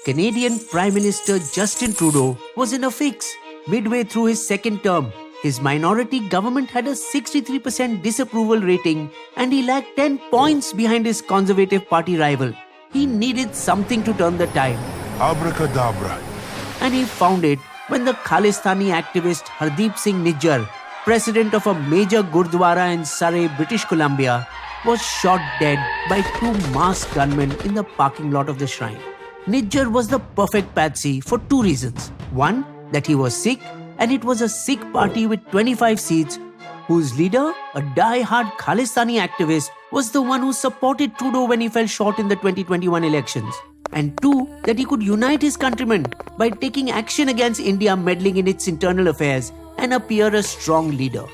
Canadian Prime Minister Justin Trudeau was in a fix. Midway through his second term, his minority government had a 63% disapproval rating and he lagged 10 points behind his Conservative Party rival. He needed something to turn the tide. Abracadabra. And he found it when the Khalistani activist Hardeep Singh Nijjar, president of a major Gurdwara in Surrey, British Columbia, was shot dead by two masked gunmen in the parking lot of the shrine. Nijjar was the perfect patsy for two reasons. One, that he was Sikh, and it was a Sikh party with 25 seats, whose leader, a die-hard Khalistani activist, was the one who supported Trudeau when he fell short in the 2021 elections. And two, that he could unite his countrymen by taking action against India meddling in its internal affairs and appear a strong leader.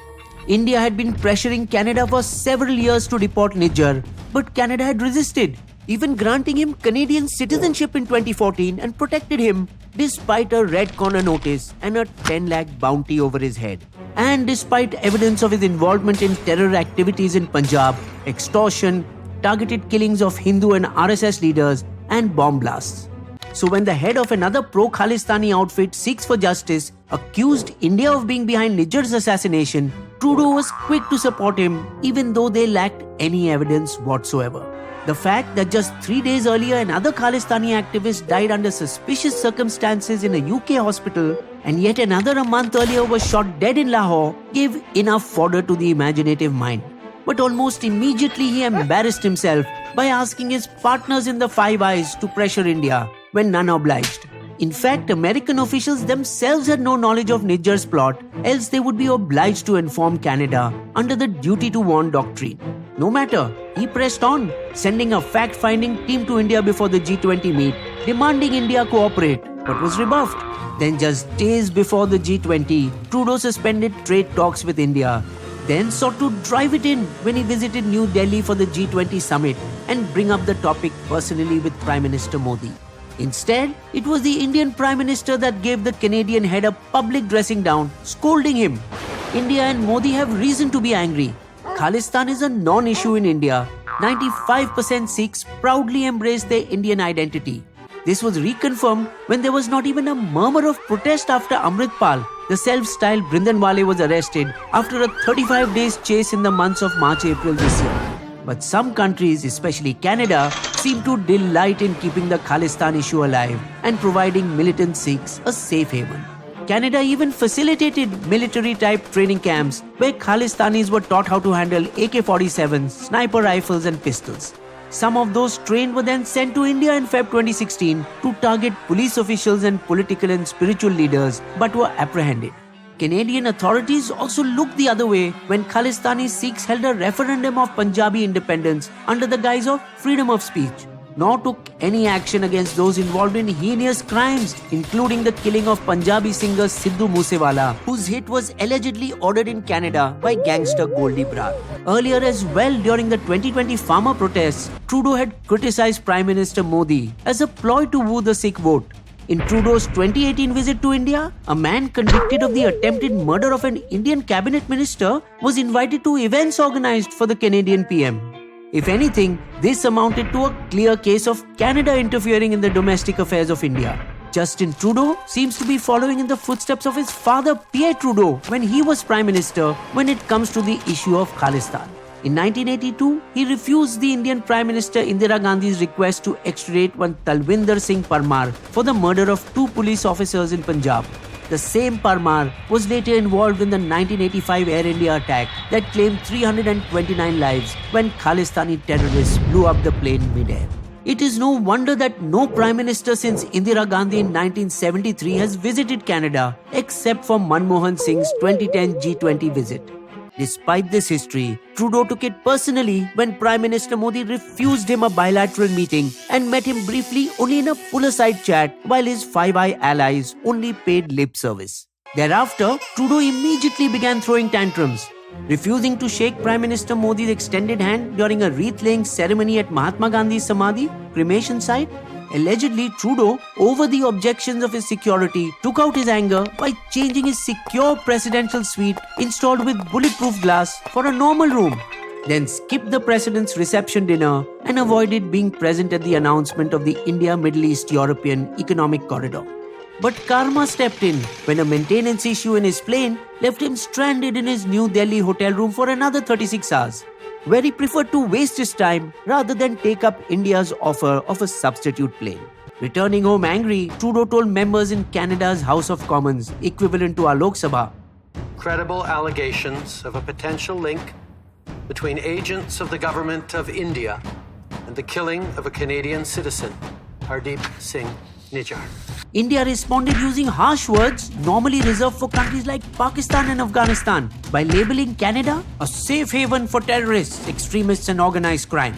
India had been pressuring Canada for several years to deport Nijjar, but Canada had resisted, even granting him Canadian citizenship in 2014 and protected him despite a red corner notice and a 10 lakh bounty over his head. And despite evidence of his involvement in terror activities in Punjab, extortion, targeted killings of Hindu and RSS leaders, and bomb blasts. So when the head of another pro-Khalistani outfit, Sikhs for Justice, accused India of being behind Nijjar's assassination, Trudeau was quick to support him even though they lacked any evidence whatsoever. The fact that just 3 days earlier another Khalistani activist died under suspicious circumstances in a UK hospital and yet another a month earlier was shot dead in Lahore gave enough fodder to the imaginative mind. But almost immediately he embarrassed himself by asking his partners in the Five Eyes to pressure India when none obliged. In fact, American officials themselves had no knowledge of Nijjar's plot, else they would be obliged to inform Canada under the duty to warn doctrine. No matter, he pressed on, sending a fact-finding team to India before the G20 meet, demanding India cooperate, but was rebuffed. Then just days before the G20, Trudeau suspended trade talks with India, then sought to drive it in when he visited New Delhi for the G20 summit and bring up the topic personally with Prime Minister Modi. Instead, it was the Indian Prime Minister that gave the Canadian head a public dressing down, scolding him. India and Modi have reason to be angry. Khalistan is a non-issue in India. 95% Sikhs proudly embrace their Indian identity. This was reconfirmed when there was not even a murmur of protest after Amritpal, the self-styled Brindanwale, was arrested after a 35 days chase in the months of March-April this year. But some countries, especially Canada, seem to delight in keeping the Khalistan issue alive and providing militant Sikhs a safe haven. Canada even facilitated military-type training camps where Khalistanis were taught how to handle AK-47s, sniper rifles and pistols. Some of those trained were then sent to India in Feb 2016 to target police officials and political and spiritual leaders, but were apprehended. Canadian authorities also looked the other way when Khalistani Sikhs held a referendum of Punjabi independence under the guise of freedom of speech, nor took any action against those involved in heinous crimes, including the killing of Punjabi singer Sidhu Moosewala, whose hit was allegedly ordered in Canada by gangster Goldie Brar. Earlier as well, during the 2020 farmer protests, Trudeau had criticized Prime Minister Modi as a ploy to woo the Sikh vote. In Trudeau's 2018 visit to India, a man convicted of the attempted murder of an Indian cabinet minister was invited to events organized for the Canadian PM. If anything, this amounted to a clear case of Canada interfering in the domestic affairs of India. Justin Trudeau seems to be following in the footsteps of his father Pierre Trudeau when he was Prime Minister when it comes to the issue of Khalistan. In 1982, he refused the Indian Prime Minister Indira Gandhi's request to extradite one Talwinder Singh Parmar for the murder of two police officers in Punjab. The same Parmar was later involved in the 1985 Air India attack that claimed 329 lives when Khalistani terrorists blew up the plane mid-air. It is no wonder that no Prime Minister since Indira Gandhi in 1973 has visited Canada except for Manmohan Singh's 2010 G20 visit. Despite this history, Trudeau took it personally when Prime Minister Modi refused him a bilateral meeting and met him briefly only in a pull-aside chat while his Five Eye allies only paid lip service. Thereafter, Trudeau immediately began throwing tantrums, refusing to shake Prime Minister Modi's extended hand during a wreath-laying ceremony at Mahatma Gandhi's Samadhi, cremation site. Allegedly, Trudeau, over the objections of his security, took out his anger by changing his secure presidential suite installed with bulletproof glass for a normal room. then skipped the president's reception dinner and avoided being present at the announcement of the India-Middle East-European Economic Corridor. But karma stepped in when a maintenance issue in his plane left him stranded in his New Delhi hotel room for another 36 hours, where he preferred to waste his time rather than take up India's offer of a substitute plane. Returning home angry, Trudeau told members in Canada's House of Commons, equivalent to our Lok Sabha, credible allegations of a potential link between agents of the government of India and the killing of a Canadian citizen, Hardeep Singh Nijjar. India responded using harsh words normally reserved for countries like Pakistan and Afghanistan by labeling Canada a safe haven for terrorists, extremists and organized crime.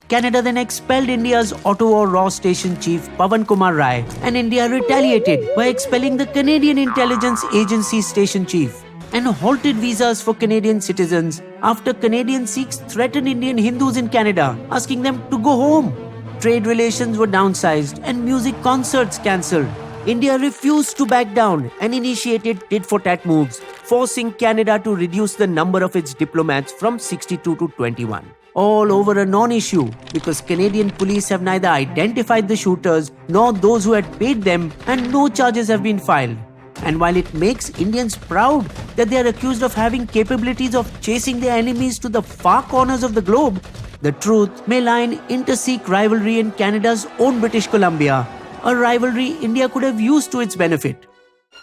Canada then expelled India's Ottawa Raw Station Chief Pawan Kumar Rai, and India retaliated by expelling the Canadian Intelligence Agency Station Chief and halted visas for Canadian citizens after Canadian Sikhs threatened Indian Hindus in Canada, asking them to go home. Trade relations were downsized and music concerts cancelled. India refused to back down and initiated tit-for-tat moves, forcing Canada to reduce the number of its diplomats from 62 to 21. All over a non-issue because Canadian police have neither identified the shooters nor those who had paid them, and no charges have been filed. And while it makes Indians proud that they are accused of having capabilities of chasing their enemies to the far corners of the globe, the truth may lie in inter-Sikh rivalry in Canada's own British Columbia, a rivalry India could have used to its benefit.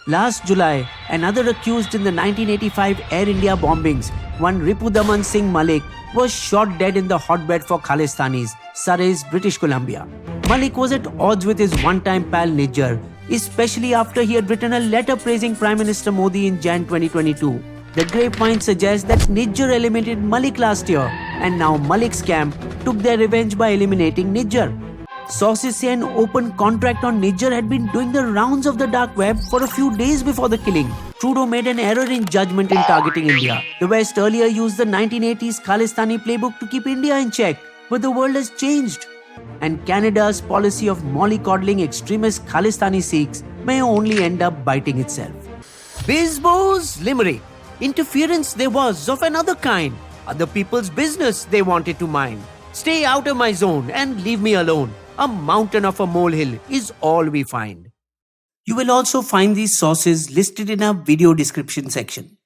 Last July, another accused in the 1985 Air India bombings, one Ripudaman Singh Malik, was shot dead in the hotbed for Khalistanis, Surrey's British Columbia. Malik was at odds with his one-time pal Nijjar, especially after he had written a letter praising Prime Minister Modi in Jan 2022. The grapevine suggests that Nijjar eliminated Malik last year, and now Malik's camp took their revenge by eliminating Nijjar. Sources say an open contract on Nijjar had been doing the rounds of the dark web for a few days before the killing. Trudeau made an error in judgment in targeting India. The West earlier used the 1980s Khalistani playbook to keep India in check, but the world has changed. And Canada's policy of mollycoddling extremist Khalistani Sikhs may only end up biting itself. Bizbo's limerick. Interference there was of another kind. Other people's business they wanted to mind. Stay out of my zone and leave me alone. A mountain of a molehill is all we find. You will also find these sources listed in our video description section.